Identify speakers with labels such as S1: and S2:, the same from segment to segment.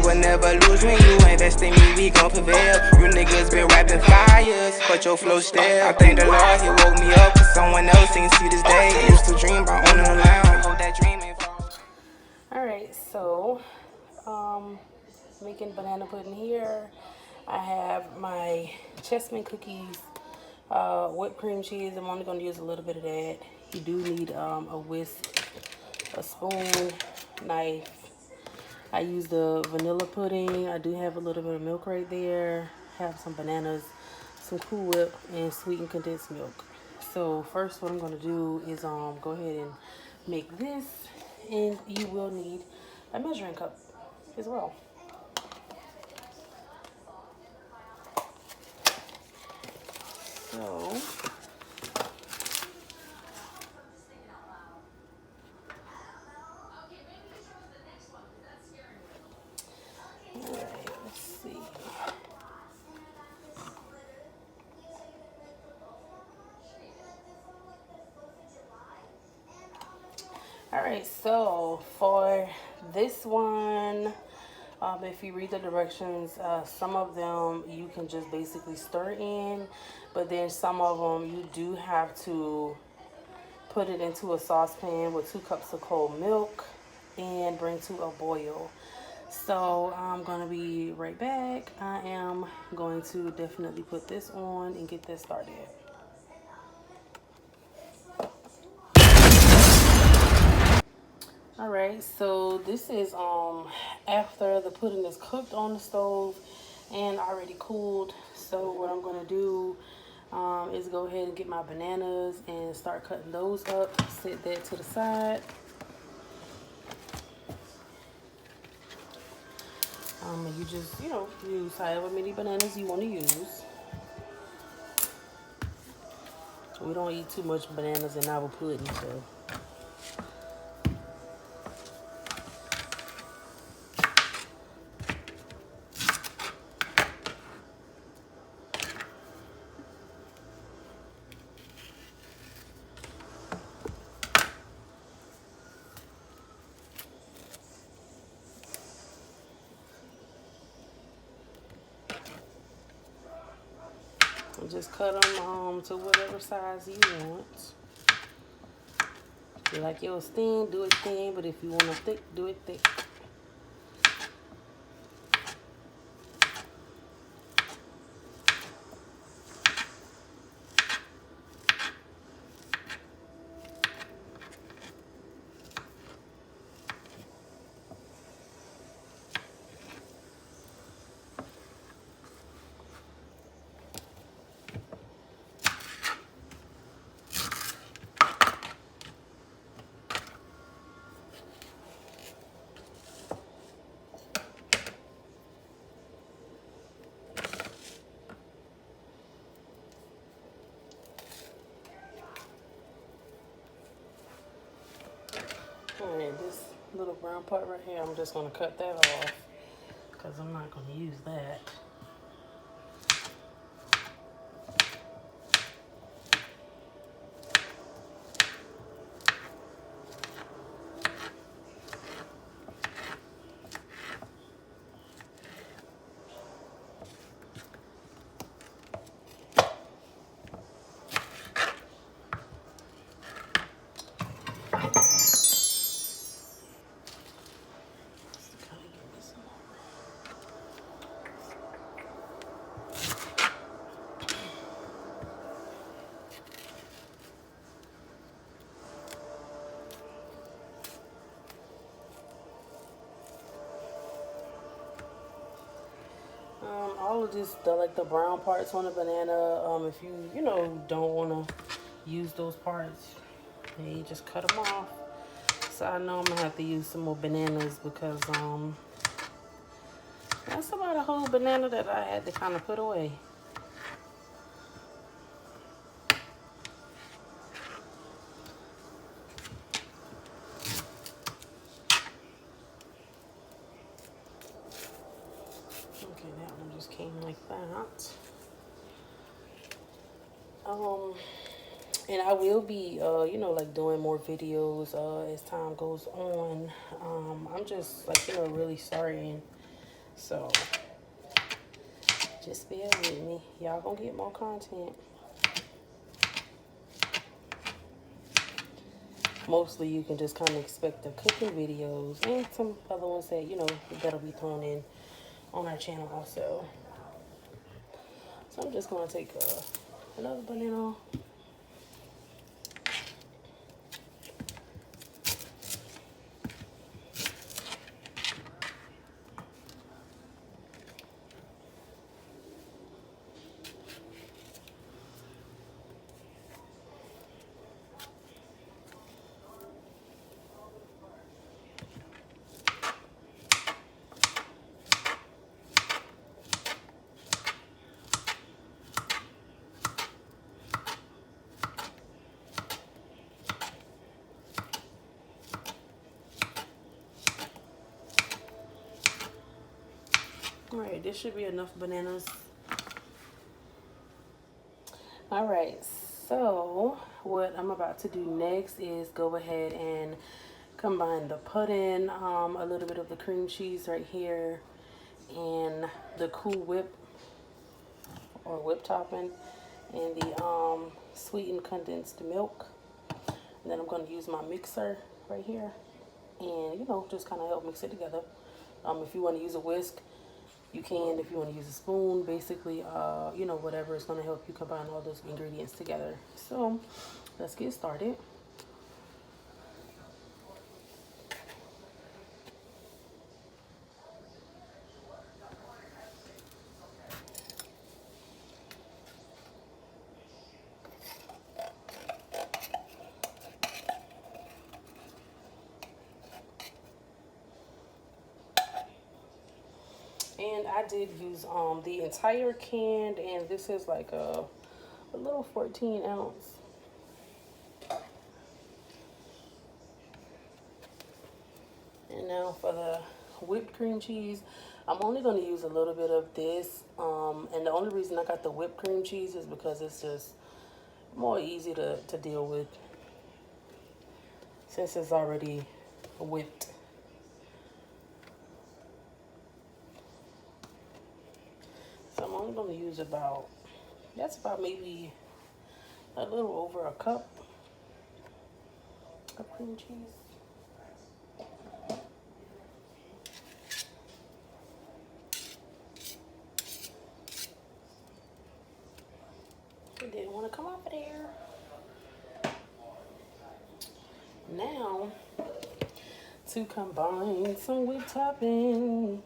S1: will never lose when you invest in me, we gon' prevail. You niggas been rapping fires, but your flow stale. I thank the Lord, he woke me up, cause someone else didn't see this day. Used to dream about owning a lounge, hope that dream ain't fall.
S2: Alright, so, making banana pudding here. I have my Chessmen Cookies, whipped cream cheese. I'm only going to use a little bit of that. You do need a whisk, a spoon, knife. I use the vanilla pudding. I do have a little bit of milk right there. Have some bananas, some Cool Whip, and sweetened condensed milk. So first what I'm going to do is go ahead and make this. And you will need a measuring cup as well. So let's see. Alright, so for this one, if you read the directions, some of them you can just basically stir in, but then some of them you do have to put it into a saucepan with 2 cups of cold milk and bring to a boil. So I'm going to be right back. I am going to definitely put this on and get this started. Alright, so this is after the pudding is cooked on the stove and already cooled. So what I'm going to do is go ahead and get my bananas and start cutting those up. Set that to the side. You just, use however many bananas you want to use. We don't eat too much bananas in our pudding, so. Just cut them to whatever size you want. If you like yours thin, do it thin, but if you want it thick, do it thick. Alright, this little brown part right here, I'm just going to cut that off because I'm not going to use that. All of this, like the brown parts on the banana, if you don't want to use those parts, you just cut them off. So I know I'm gonna have to use some more bananas because that's about a whole banana that I had to kind of put away. Okay, that one just came like that. And I will be, like doing more videos as time goes on. I'm just like, really starting So just bear with me. Y'all gonna get more content. Mostly you can just kind of expect the cooking videos and some other ones that, you know, that'll be thrown in on our channel also. So I'm just gonna take another banana. Alright, this should be enough bananas. Alright, so what I'm about to do next is go ahead and combine the pudding, a little bit of the cream cheese right here, and the Cool Whip or whip topping, and the sweetened condensed milk. And then I'm going to use my mixer right here and, you know, just kind of help mix it together. If you want to use a whisk, you can. If you want to use a spoon, basically, you know, whatever is going to help you combine all those ingredients together. So let's get started. And I did use the entire can, and this is like a little 14 ounce. And now for the whipped cream cheese, I'm only going to use a little bit of this. And the only reason I got the whipped cream cheese is because it's just more easy to deal with since it's already whipped. So I'm only going to use that's about maybe a little over a cup of cream cheese. I didn't want to come off of there. Now, to combine some whipped topping.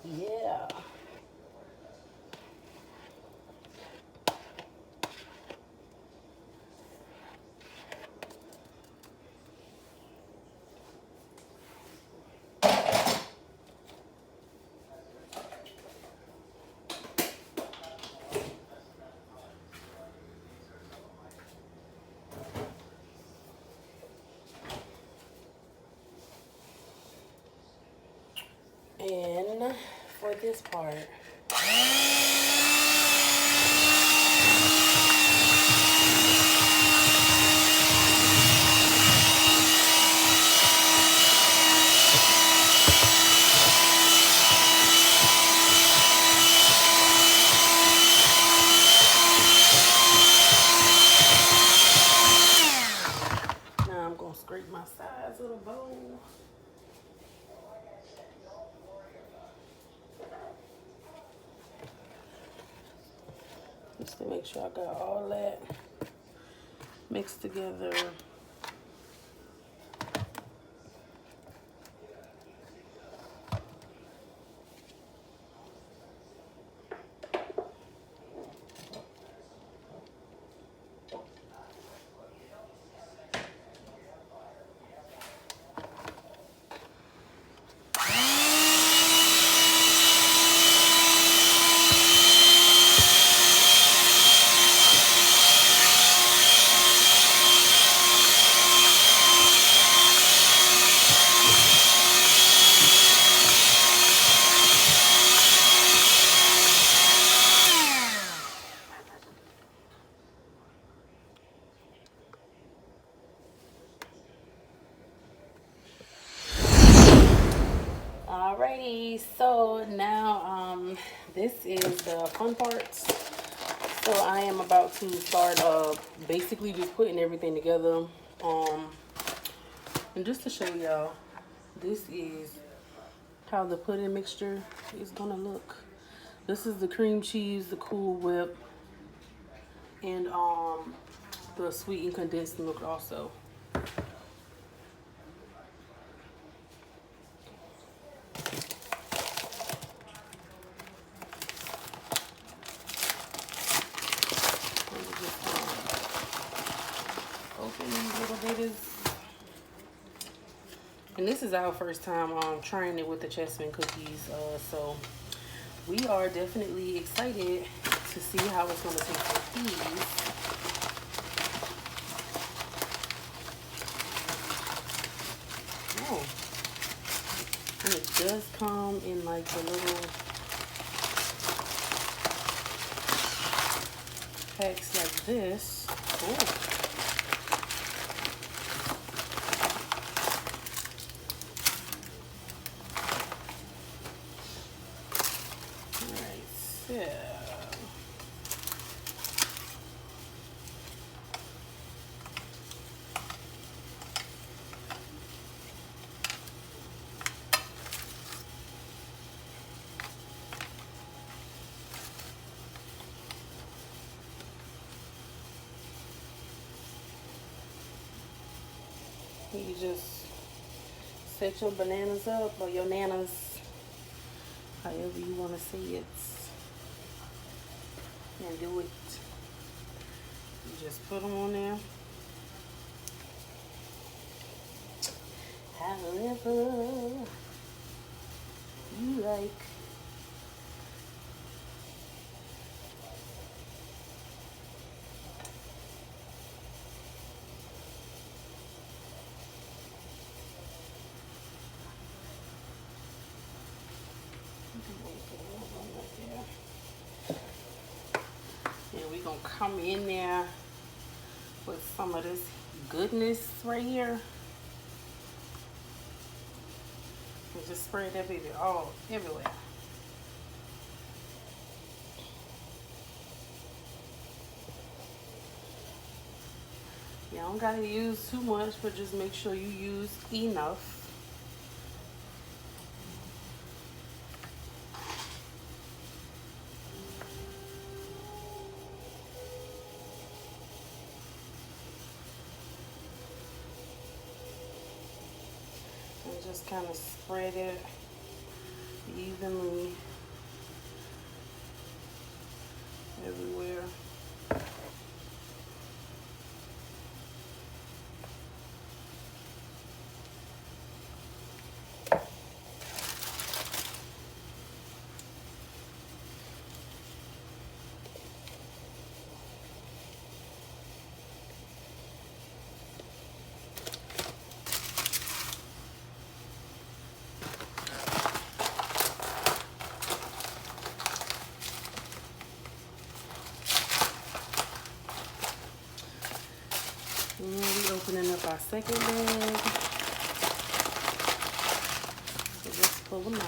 S2: Yeah. And for this part, now I'm going to scrape my sides of the bowl. Just to make sure I got all that mixed together. so now this is the fun parts. So I am about to start basically just putting everything together. And just to show y'all, this is how the pudding mixture is gonna look. This is the cream cheese, the Cool Whip, and the sweetened condensed milk also. Open these little bitties. And this is our first time trying it with the Chessmen Cookies, so we are definitely excited to see how it's going to taste with these. Oh, and it does come in like a little packs like this. Oh. Yeah. You just set your bananas up, or your nanas, however you want to say it, and do it. You just put them on there. However you like. And we're gonna come in there with some of this goodness right here. And just spread that baby all everywhere. You don't gotta use too much, but just make sure you use enough. And just kind of spread it evenly everywhere. And we're opening up our second bag. So just pull them out.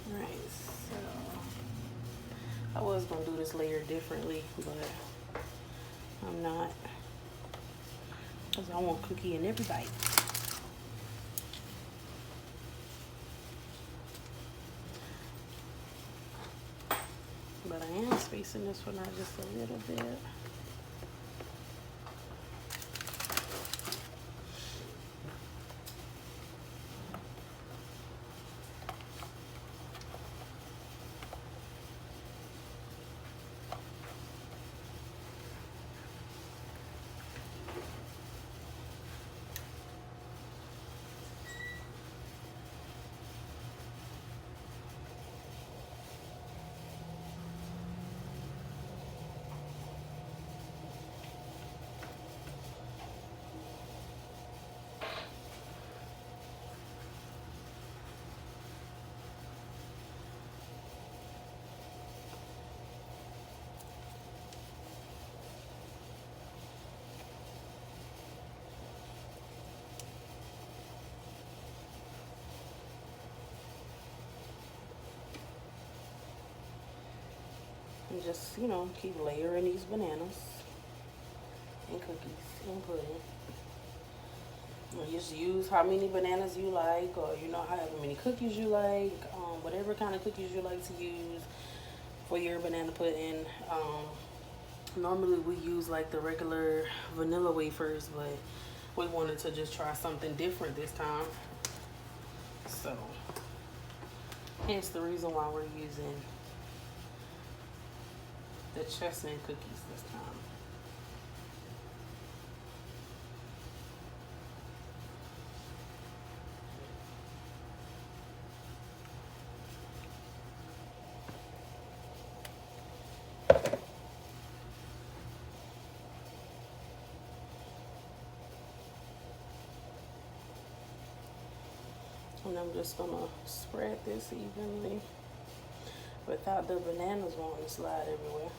S2: Alright, so I was going to do this layer differently, but I'm not. Because I want cookie in every bite. But I am spacing this one out just a little bit. just, you know, keep layering these bananas and cookies and pudding. You just use how many bananas you like, or you know, however many cookies you like, whatever kind of cookies you like to use for your banana pudding. Normally we use like the regular vanilla wafers, but we wanted to just try something different this time. So hence the reason why we're using the Chessmen Cookies this time. And I'm just gonna spread this evenly without the bananas wanting to slide everywhere.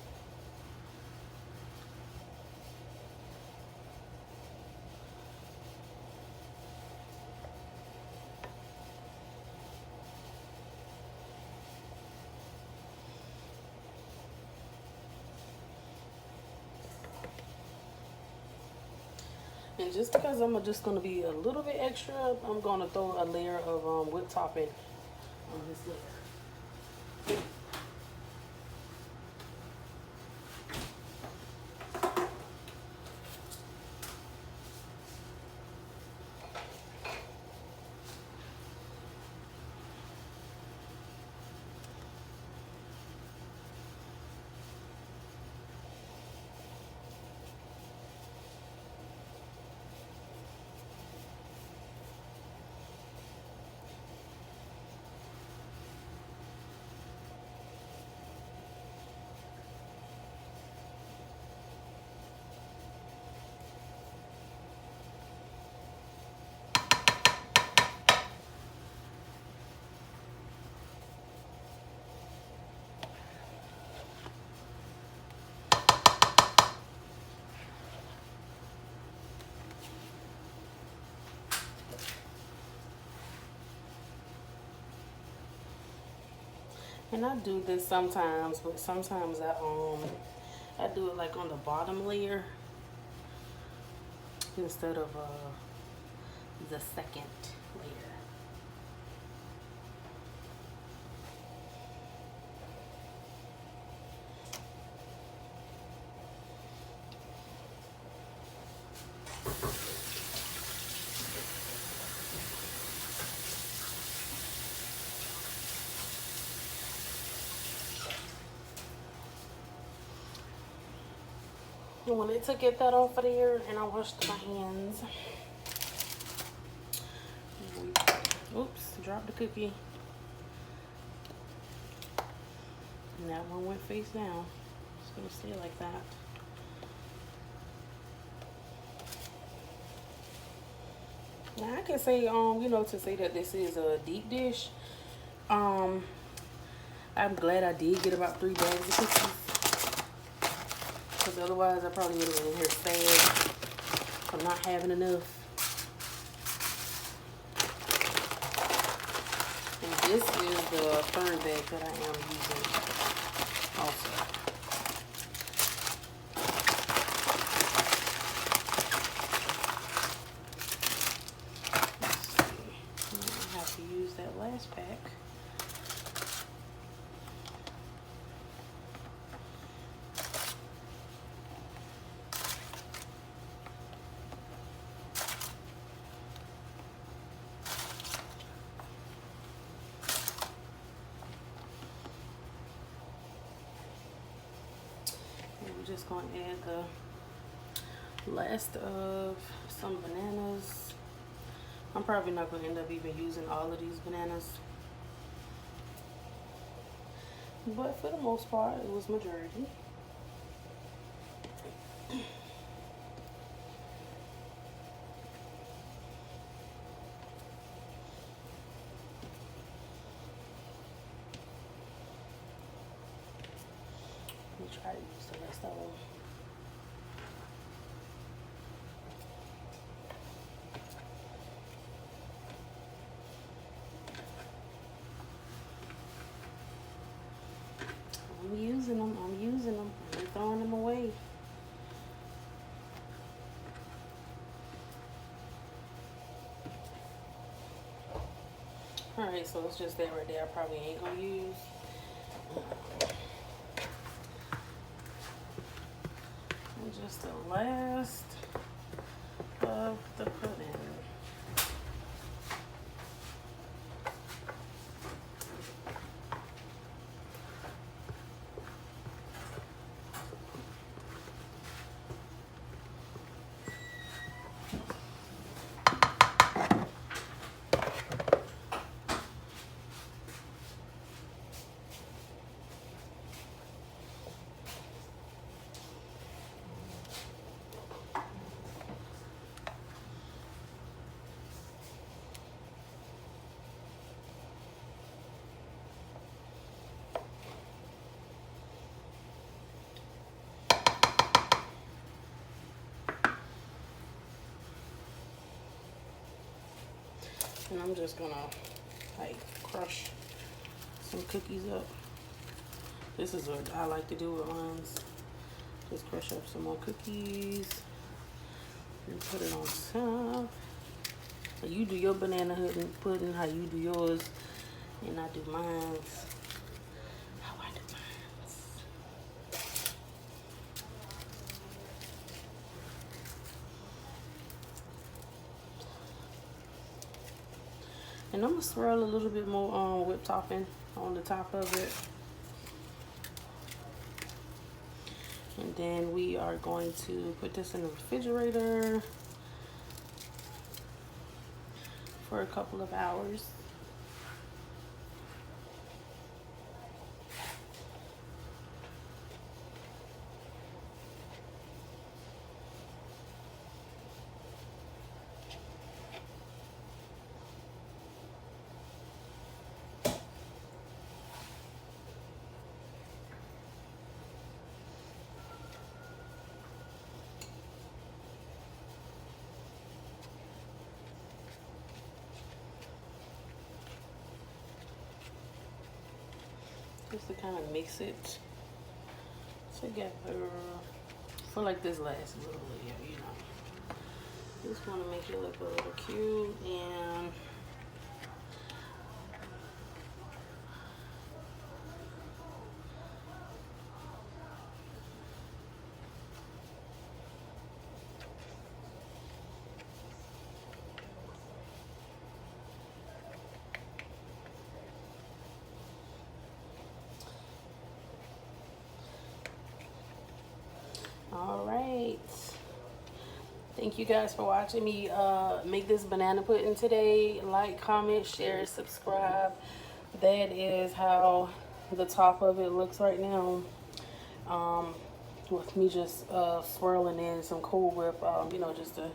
S2: And just because I'm just going to be a little bit extra, I'm going to throw a layer of whipped topping on this layer. And I do this sometimes, but sometimes I do it like on the bottom layer instead of the second layer. And when I took that off of there and I washed my hands, oops, dropped the cookie. And that one went face down. Just gonna stay like that. Now I can say, you know, to say that this is a deep dish. I'm glad I did get about 3 bags of cookies. Because otherwise I probably would have been in here sad for not having enough. And this is the third bag that I am using also. Let's see. I have to use that last pack. Just going to add the last of some bananas. I'm probably not going to end up even using all of these bananas, but for the most part it was majority. Let me try to use the rest of them. I'm using them. Alright, so it's just that right there I probably ain't gonna use. And just the last of the pudding. And I'm just gonna like crush some cookies up. This is what I like to do with mine. Just crush up some more cookies and put it on top. So you do your banana pudding how you do yours, and I do mine how I do mine. And I'm gonna swirl a little bit more whipped topping on the top of it. And then we are going to put this in the refrigerator for a couple of hours. Just to kind of mix it together. I feel like this lasts a little bit, you know. Just want to make it look a little cute and all right. Thank you guys for watching me make this banana pudding today. Like, comment, share, subscribe. That is how the top of it looks right now. With me just swirling in some Cool Whip, you know, just to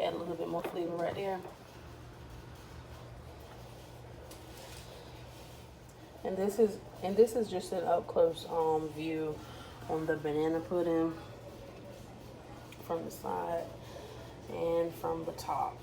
S2: add a little bit more flavor right there. And this is just an up close view on the banana pudding from the side and from the top.